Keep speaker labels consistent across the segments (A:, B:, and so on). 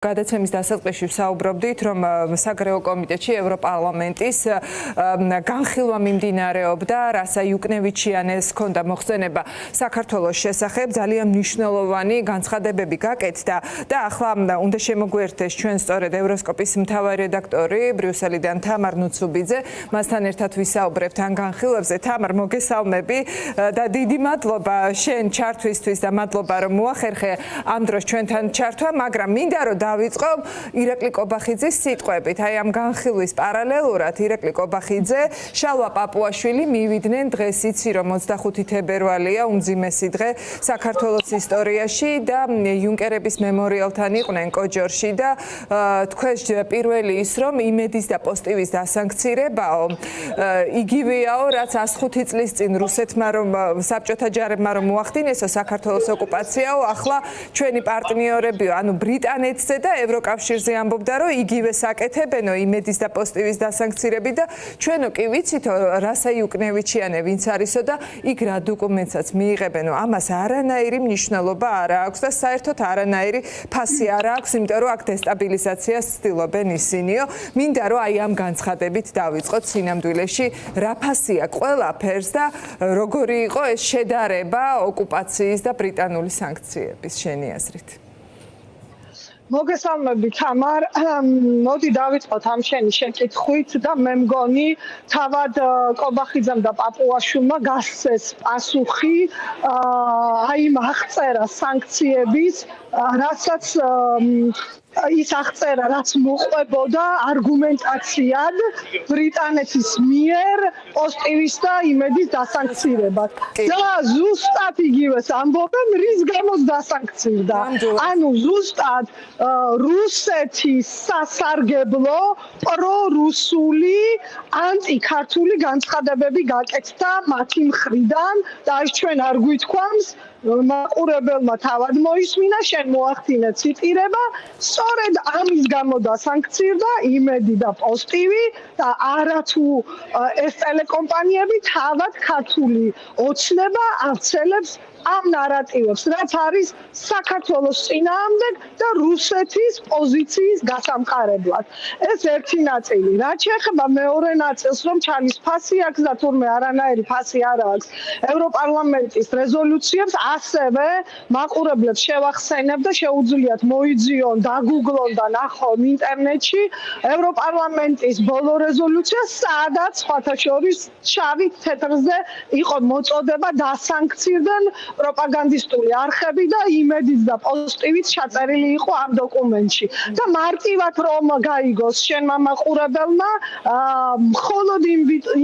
A: გადაცემის დასაწყისში ვსაუბრობდით, რომ საგარეო კომიტეტში ევროპარლამენტის განხილვა მიმდინარეობდა, რასა იუკნევიჩიანეს ჰქონდა მოხსენება საქართველოს შესახებ, ძალიან მნიშვნელოვანი განცხადებები გაკეთდა და ახლა უნდა შემოგვიერთდეს ჩვენ სწორედ ევროსკოპის მთავარი რედაქტორი ბრიუსელიდან თამარ ნუცუბიძე, მასთან ერთად ვისაუბრებთ ამ განხილვებზე. თამარ, მოგესალმები და დიდი მადლობა შენ ჩართვისთვის და მადლობა რომ მოახერხე ამ დროს ჩვენთან ჩართვა, მაგრამ მინდა რომ დავიწყო ირაკლი კობახიძის სიტყვებით. აი ამ განხილვის პარალელურად ირაკლი კობახიძე, შალვა პაპუაშვილი მივიდნენ დღეს, იცი რომ 25 თებერვალია, უმძიმესი დღე საქართველოს ისტორიაში და იუნკერების მემორიალთან იყვნენ კოჯორში და თქვენს პირველი ის რომ იმედის და პოზიტივის დასანქცირებაო, იგივეაო, რაც 105 წლის წინ რუსეთმა რომ საბჭოთა ჯარებმა რომ მოახდინესო საქართველოს ოკუპაციაო, ახლა ჩვენი პარტნიორებიო, ანუ ბრიტანეთზე და ევროკავშირზე ამბობდა, რომ იგივე საკეთებენო იმედის და პოზიტივის დასანქცირები და ჩვენო კი ვიცითო რასა იუკნევიჩიანე ვინც არისო და იქ რა დოკუმენტსაც მიიღებენო, ამას არანაირი მნიშვნელობა არ აქვს და საერთოდ არანაირი ფასი არ აქვს, იმიტომ რომ აქ დესტაბილიზაციას ცდილობენ ისინიო. მინდა რომ აი ამ განცხადებით დავიწყოთ სინამდვილეში რა ფასი აქვს ყველაფერს და როგორი იყო ეს შედარება ოკუპაციის და ბრიტანული სანქციების შენი აზრით.
B: მოგესალმები თამარ, მოდი დავიწყოთ ამ შენი შეკითხვით და მე მგონი თავად კობახიძემ და პაპუაშვილმა გასცეს პასუხი აი იმ აღწერა სანქციების, რასაც ის აღწერა, რაც მოყვებოდა არგუმენტაციად ბრიტანეთის მიერ პოზიტივის და იმედის დასანქცირებას. და ზუსტად იგივეს ამბობენ, რის გამოც დასანქცირდა. ანუ ზუსტად რუსეთის სასარგებლო პრორუსული ანტიქართული განცხადებები გაკეთდა მათი მხრიდან და ის ჩვენ არ გვითქვამს მაყურებელმა თავად მოისმინა, შენ მოახდინე ციტირება, სწორედ ამის გამო დასანქცირდა იმედი და პოზიტივი და არათუ ეს ტელეკომპანიები თავად ქართული ოცნება ავრცელებს ამ ნარატივებს, რაც არის საქართველოს წინააღმდეგ და რუსეთის პოზიციის გასამყარებლად. ეს ერთი ნაწილი. რაც შეეხება მეორე ნაწილს, რომ ჩალის ფასი აქვს და თურმე არანაირი ფასი არ აქვს ევროპარლამენტის რეზოლუციებს, ასევე მაყურებლებს შევახსენებ და შეუძლიათ მოიძიონ, დაგუგლონ და ნახონ ინტერნეტში ევროპარლამენტის ბოლო რეზოლუცია, სადაც სხვათა შორის შავით თეთრზე იყო მოწოდება დასანქცირდნენ პროპაგანდისტული არხები და იმედიც და პოზიტივით ჩაწერილი იყო ამ დოკუმენტში. და მარტივად რომ გაიგოს შენმა მაყურებელმა, მხოლოდ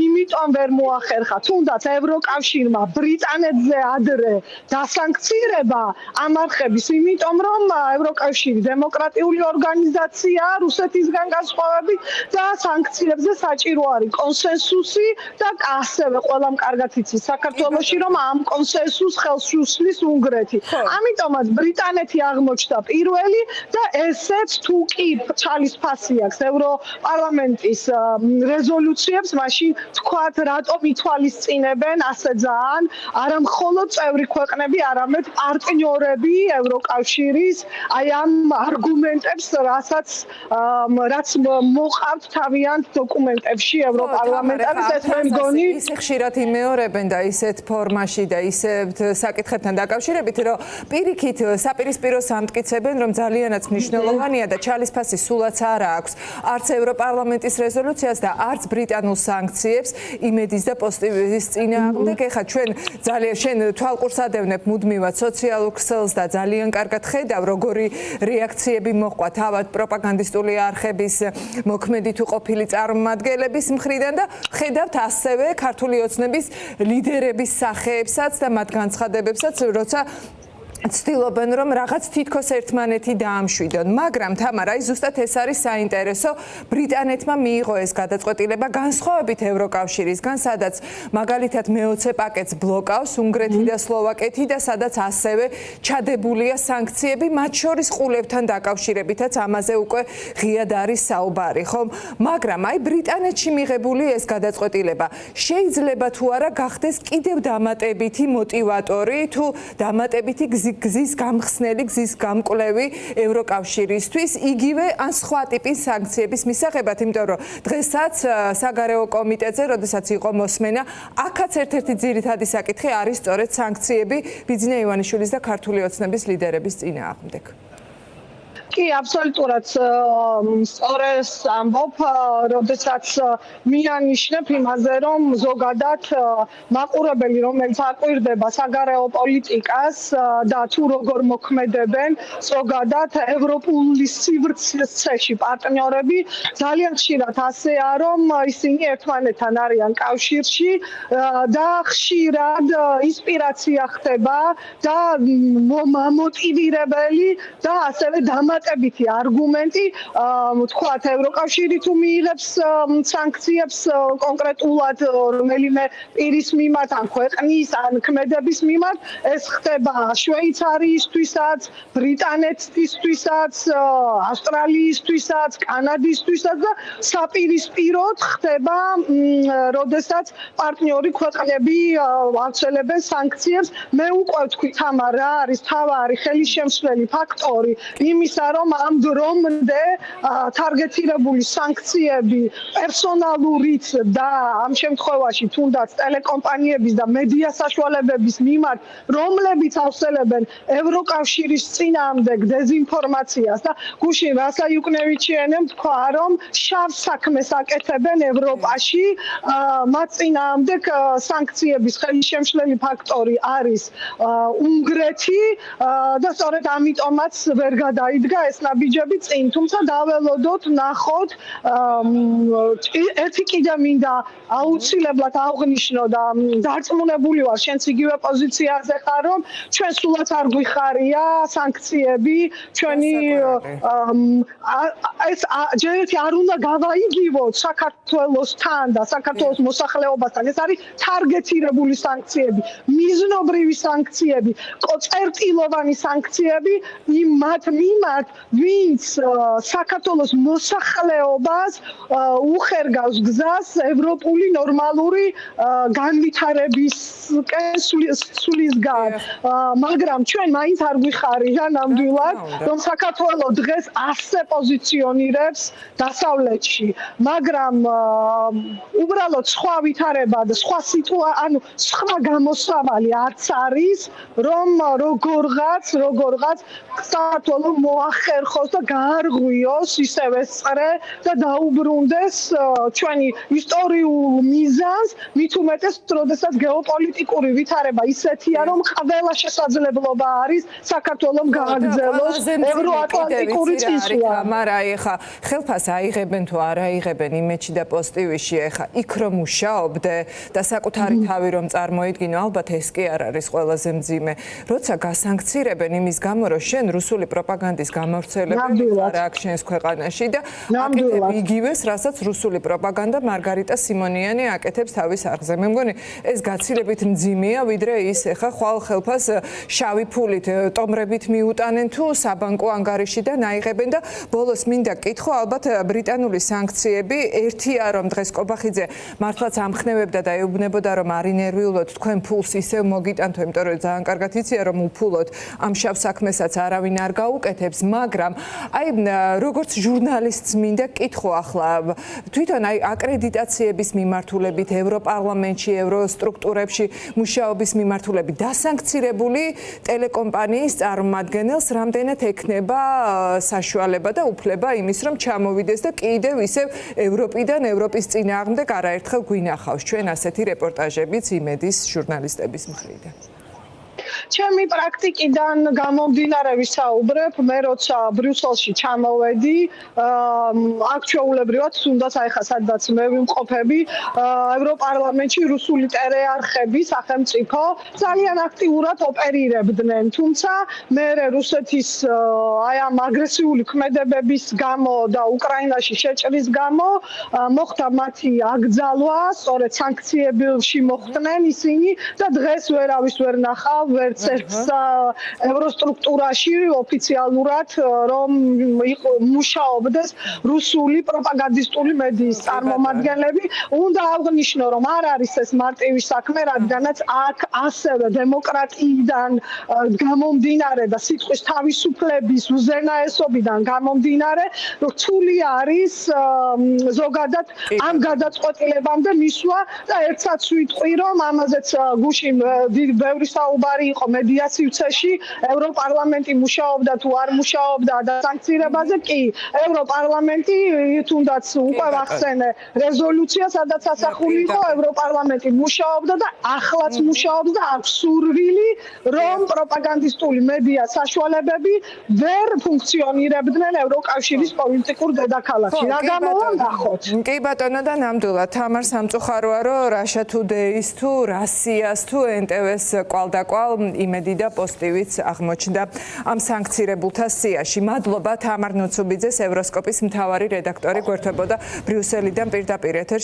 B: იმიტომ ვერ მოახერხა, თუნდაც ევროკავშირმა ბრიტანეთზე ადრე დასანქცირება ამ არხების, იმიტომ რომ ევროკავშირი დემოკრატიული ორგანიზაციაა რუსეთისგან განსხვავებით და სანქციებზე საჭირო არის კონსენსუსი და ასევე ყველამ კარგად იცის საქართველოში, რომ ამ კონსენსუსს ხელს უსლის უნგრეთი. ამიტომაც ბრიტანეთი აღმოჩნდა პირველი და ესეც თუ კი ჩალის ფასი აქვს ევროპარლამენტის რეზოლუციებს, მაშინ თქვათ რატომ ითვალისწინებენ ასე ძალიან არა მხოლოდ წევრი ქვეყნები, არამედ პარტნიორები ევროკავშირის აი ამ არგუმენტებს, რაც მოყავთ თავიანთ დოკუმენტებში ევროპარლამენტარის, ეს მე მგონი
A: ისე ხშირად იმეორებენ და ისეთ ფორმაში და ისეთ საკითხებთან დაკავშირებით, რომ პირიქით საპირისპირო სამტკიცებენ, რომ ძალიანაც მნიშვნელოვანია და ჩალის ფასი სულაც არ აქვს არც ევროპარლამენტის რეზოლუციას და არც ბრიტანულ სანქციებს იმედის და პოზიტივის წინააღმდეგ. ეხლა ჩვენ ძალიან შენ თვალყურს ადევნებ მუდმივად სოციალურ ქსელს და ძალიან კარგად ხედავ, როგორი რეაქციები მოჰყვა თავად პროპაგანდისტული არხების მოქმედი თუ ყოფილი წარმომადგენლების მხრიდან და ხედავთ ასევე ქართული ოცნების ლიდერების სახეებსაც და მათ განცხადებებსაც, როცა ცდილობენ რომ რაღაც თითქოს ერთმანეთი დაამშვიდონ, მაგრამ თამარ, აი ზუსტად ეს არის საინტერესო, ბრიტანეთმა მიიღო ეს გადაწყვეტილება განსხვავებით ევროკავშირისგან, სადაც მაგალითად მე-20 პაკეტს ბლოკავს უნგრეთი და სლოვაკეთი და სადაც ასევე ჩადებულია სანქციები, მათ შორის ყულებთან დაკავშირებითაც ამაზე უკვე ღიად არის საუბარი, ხომ? მაგრამ აი ბრიტანეთში მიღებული ეს გადაწყვეტილება შეიძლება თუ არა გახდეს კიდევ დამატებითი მოტივატორი თუ დამატებითი გზის გზის გამხსნელი, გზის გამკვლევი ევროკავშირისთვის, იგივე ან სხვა ტიპის სანქციების მისაღებად, იმიტომ რომ დღესაც საგარეო კომიტეტზე, როდესაც იყო მოსმენა, აქაც ერთ-ერთი ძირითადი საკითხი არის სწორედ სანქციები ბიძინა ივანიშვილის და ქართული ოცნების ლიდერების წინააღმდეგ.
B: კი, აბსოლუტურად სწორეს ამბობ, როდესაც მიანიშნებ იმაზე, რომ ზოგადად მაყურებელი, რომელიც აკვირდება საგარეო პოლიტიკას და თუ როგორ მოქმედებენ ზოგადად ევროპული სივრცეში პარტნიორები, ძალიან ხშირად ასეა, რომ ისინი ერთმანეთთან არიან კავშირში და ხშირად ინსპირაცია ხდება და მოტივირებელი და ასევე დამატებითი არგუმენტი, თქვათ, ევროკავშირი თუ მიიღებს სანქციებს კონკრეტულად რომელიმე პირის მიმართ, ან ქვეყნის, ან ქმედების მიმართ, ეს ხდება შვეიცარიისთვისაც, ბრიტანეთისთვისაც, ავსტრალიისთვისაც, კანადისთვისაც და საპირისპიროდ ხდება, როდესაც პარტნიორი ქვეყნები ავრცელებენ სანქციებს. მე უკვე ვთქვი, თამარ, რა არის თავარი ხელისშემცვლელი ფაქტორი იმისა, რომ ამ დრომდე თარგეტირებული სანქციები პერსონალურიც და ამ შემთხვევაში თუნდაც ტელეკომპანიების და მედია საშუალებების მიმართ, რომლებიც ავრცელებენ ევროკავშირის წინააღმდეგ დეზინფორმაციას და გუშინ რასაიუკნევიჩიანემ თქვა, რომ შავ საქმეს აკეთებენ ევროპაში, მათ წინააღმდეგ სანქციების ხელისშემცვლელი ფაქტორი არის უნგრეთი და სწორედ ამიტომაც ვერ გადაიდგა ეს ნაბიჯები წინ, თუმცა დაველოდოთ, ნახოთ, ერთი კიდე მინდა აუცილებლად აღვნიშნო და დარწმუნებული ვარ, შენც იგივე პოზიციაზე ხარ, რომ ჩვენ სულაც არ გვიხარია სანქციები, ჩვენი ეს ჯერ ერთი არ უნდა გავაიგივოთ საქართველოსთან და საქართველოს მოსახლეობასთან, ეს არის თარგეტირებული სანქციები, მიზნობრივი სანქციები, წერტილოვანი სანქციები იმ მათ მიმართ, ვინც საქართველოს მოსახლეობას უხერგავს გზას ევროპული ნორმალური განვითარებისკენ სულისგან. მაგრამ ჩვენ მაინც არ გვიხარია ნამდვილად, რომ საქართველო დღეს ასე პოზიციონირებს დასავლეთში. მაგრამ უბრალოდ სხვა ვითარება და სხვა სხვა გამოსავალი არც არის, რომ როგორღაც საქართველო მოახერხოს და გაარღვიოს ისევე სწრე და დაუბრუნდეს ჩვენი ისტორიულ მიზანს, მით უმეტეს, როდესაც გეოპოლიტიკური ვითარება ისეთია, რომ ყველა შესაძლებლობა არის საქართველომ გააგრძელოს ევროატლანტიკური წინსვლა.
A: მაგრამ ეხა ხელფას აიღებენ თუ არ აიღებენ იმეჩი და პოსტივიში, ეხა იქ რომ მუშაობდე და საკუთარი თავი რომ წარმოიდგინო, ალბათ ეს კი არ არის ყველაზე მძიმე. როცა გასანქცირებენ იმის გამო, რომ შენ რუსული პროპაგანდის გამავრცელებელი არ აქვს შენს ქვეყანაში და აკეთებ იგივეს, რასაც რუსული პროპაგანდა მარგარიტა სიმონიანი აკეთებს თავის არხზე. მე მგონი ეს გაცილებით მძიმეა, ვიდრე ის ეხა ხვალ ხელფას შავი ფულით ტომრებით მიუტანენ თუ საბანკო ანგარიშიდან აიღებენ და ბოლოს მინდა კითხო, ალბათ ბრიტანული სანქციები ერთია, რომ დღეს კობახიძე მართლაც ამხნევებდა და ეუბნებოდა, რომ არ ინერვიულოთ თქვენ ფულს ისევ მოგიტანთო, იმიტომ რომ ძალიან კარგად იციან, რომ უფულოდ ამ შავ საქმესაც არავინ არ გაუკეთებს, მაგრამ აი როგორც ჟურნალისტს მინდა კითხო ახლა თვითონ აი აკრედიტაციების მიმართულებით ევროპარლამენტში, ევროსტრუქტურებში მუშაობის მიმართულებით დასანქცირებული ტელეკომპანიის წარმომადგენელს რამდენად ექნება საშუალება და უფლება იმის, რომ ჩამოვიდეს და კიდევ ისევ ევროპიდან, ევროპის წინააღმდეგ არაერთხელ გვინახავს ჩვენ ასეთი რეპორტაჟებიც იმედის ჟურნალისტების მხრიდან.
B: ჩემი პრაქტიკიდან გამომდინარე ვისაუბრებ, მე როცა ბრიუსელში ჩამოვედი, აქ თუნდაც აი ხა სადაც მე ვიმყოფები, ევროპარლამენტში რუსული ტელეარხები, სახელმწიფო ძალიან აქტიურად ოპერირებდნენ, თუმცა მე რუსეთის აი ამ აგრესიული ქმედებების გამო და უკრაინაში შეჭრის გამო მოხდა მათი აკრძალვა, სწორედ სანქციებში მოხვდნენ ისინი და დღეს ვერავის ვერ ნახავ, ვერ ერთ-ერთ ევროსტრუქტურაში ოფიციალურად რომ მუშაობდეს რუსული პროპაგანდისტული მედიის წარმომადგენლები. უნდა აღვნიშნო, რომ არ არის ეს მარტივი საქმე, რადგანაც აქ ასევე დემოკრატიიდან გამომდინარე და სიტყვის თავისუფლების უზენაესობიდან გამომდინარე, რთული არის ზოგადად ამ გადაწყვეტილებამდე მისვლა და ერთსაც ვიტყვი, რომ ამაზეც გუშინ ბევრი საუბარი იყო მედიაციურ ცეში, ევროპარლამენტი მუშაობდა თუ არ მუშაობდა და სანქცირებაზე კი ევროპარლამენტი თუნდაც უკვე ვახსენე რეზოლუცია, სადაც ასახული იყო ევროპარლამენტი მუშაობდა და ახლაც მუშაობს და აქვს სურვილი, რომ პროპაგანდისტული მედია საშუალებები ვერ ფუნქციონირებდნენ ევროკავშირის პოლიტიკურ დედაქალაქში. რა გამოვა ნახოთ.
A: კი ბატონო და ნამდვილად თამარ სამწუხაროა, რომ Russia Today-ს თუ Russia's თუ NTV-ს კვალდაკვალ იმედი და პოზიტივიც აღმოჩნდა ამ სანქცირებულთა სიაში. მადლობა თამარ ნუცუბიძეს, ევროსკოპის მთავარი რედაქტორი, გვერდებოდა ბრიუსელიდან პირდაპირ ეთერში.